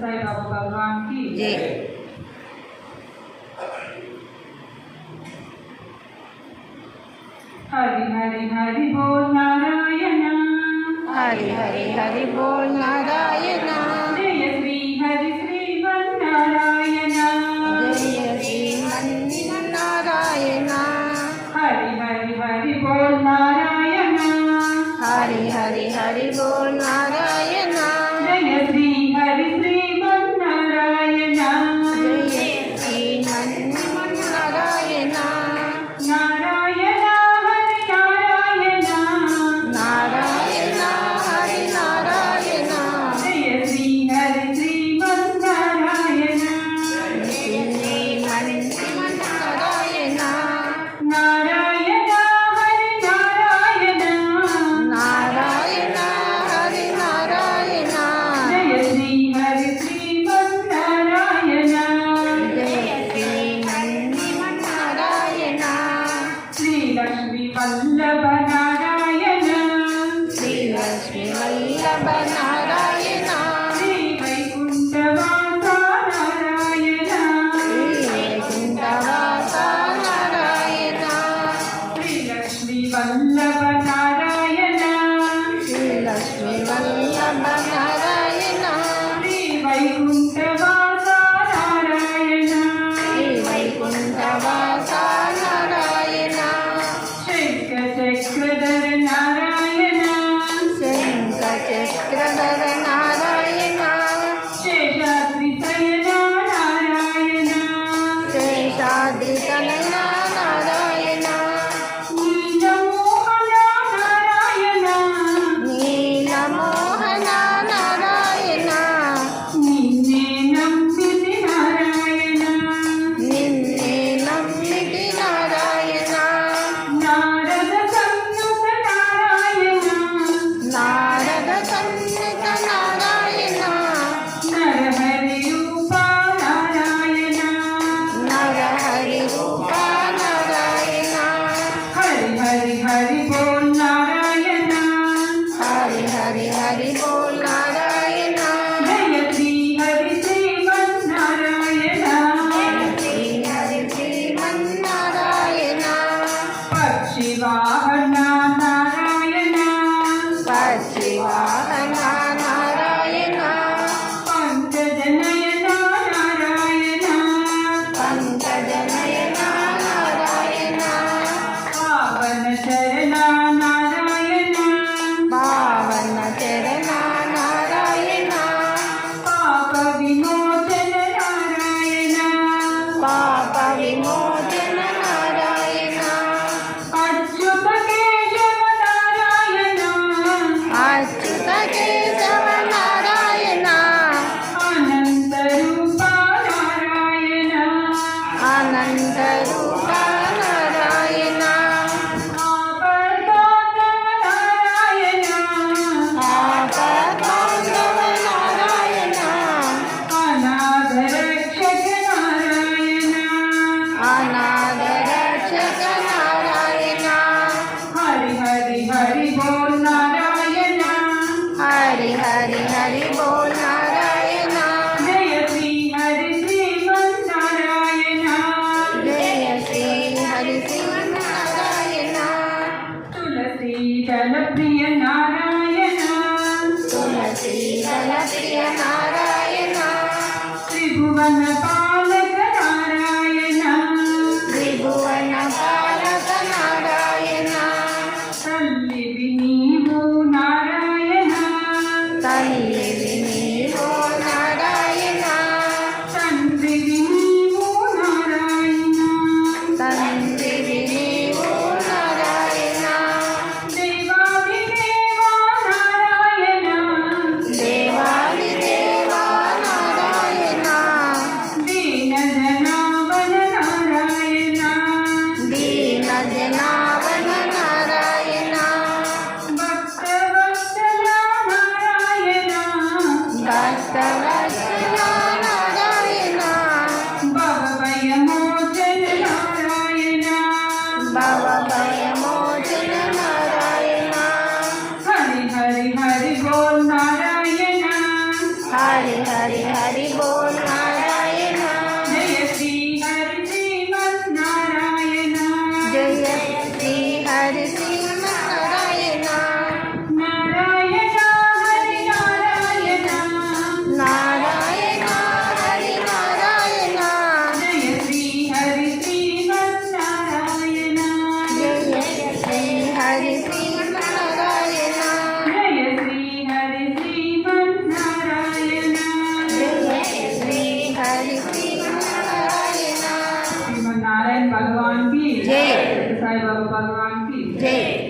साई बाबा भगवान की जय। हरि हरि हरि बोल नारायण, हरि हरि हरि बोल नारायण, जय श्री हरि श्रीमन नारायण, जय श्रीमन्नारायण। हरि हरि हरि बोल नारायण, हरि हरि हरि बोल नारायण, जय श्री हरि श्रीमन नारायण, जय श्रीमन्नारायण। नारायण हरि नारायण, नारायण हरि नारायण, जय श्री हरि बोल नारायण जय श्री हरि श्रीमन्नारायण जय श्री हरि श्रीमन्नारायण नारायण हरि नारायण नारायण हरि नारायण जय श्री हरि श्रीमन्नारायण जय श्री हरि श्रीमन्नारायण जय श्री हरि श्रीमन्नारायण जय श्री हरि श्रीमन्नारायण श्रीमन्नारायण भगवान की जय। साईं बाबा भगवान की जय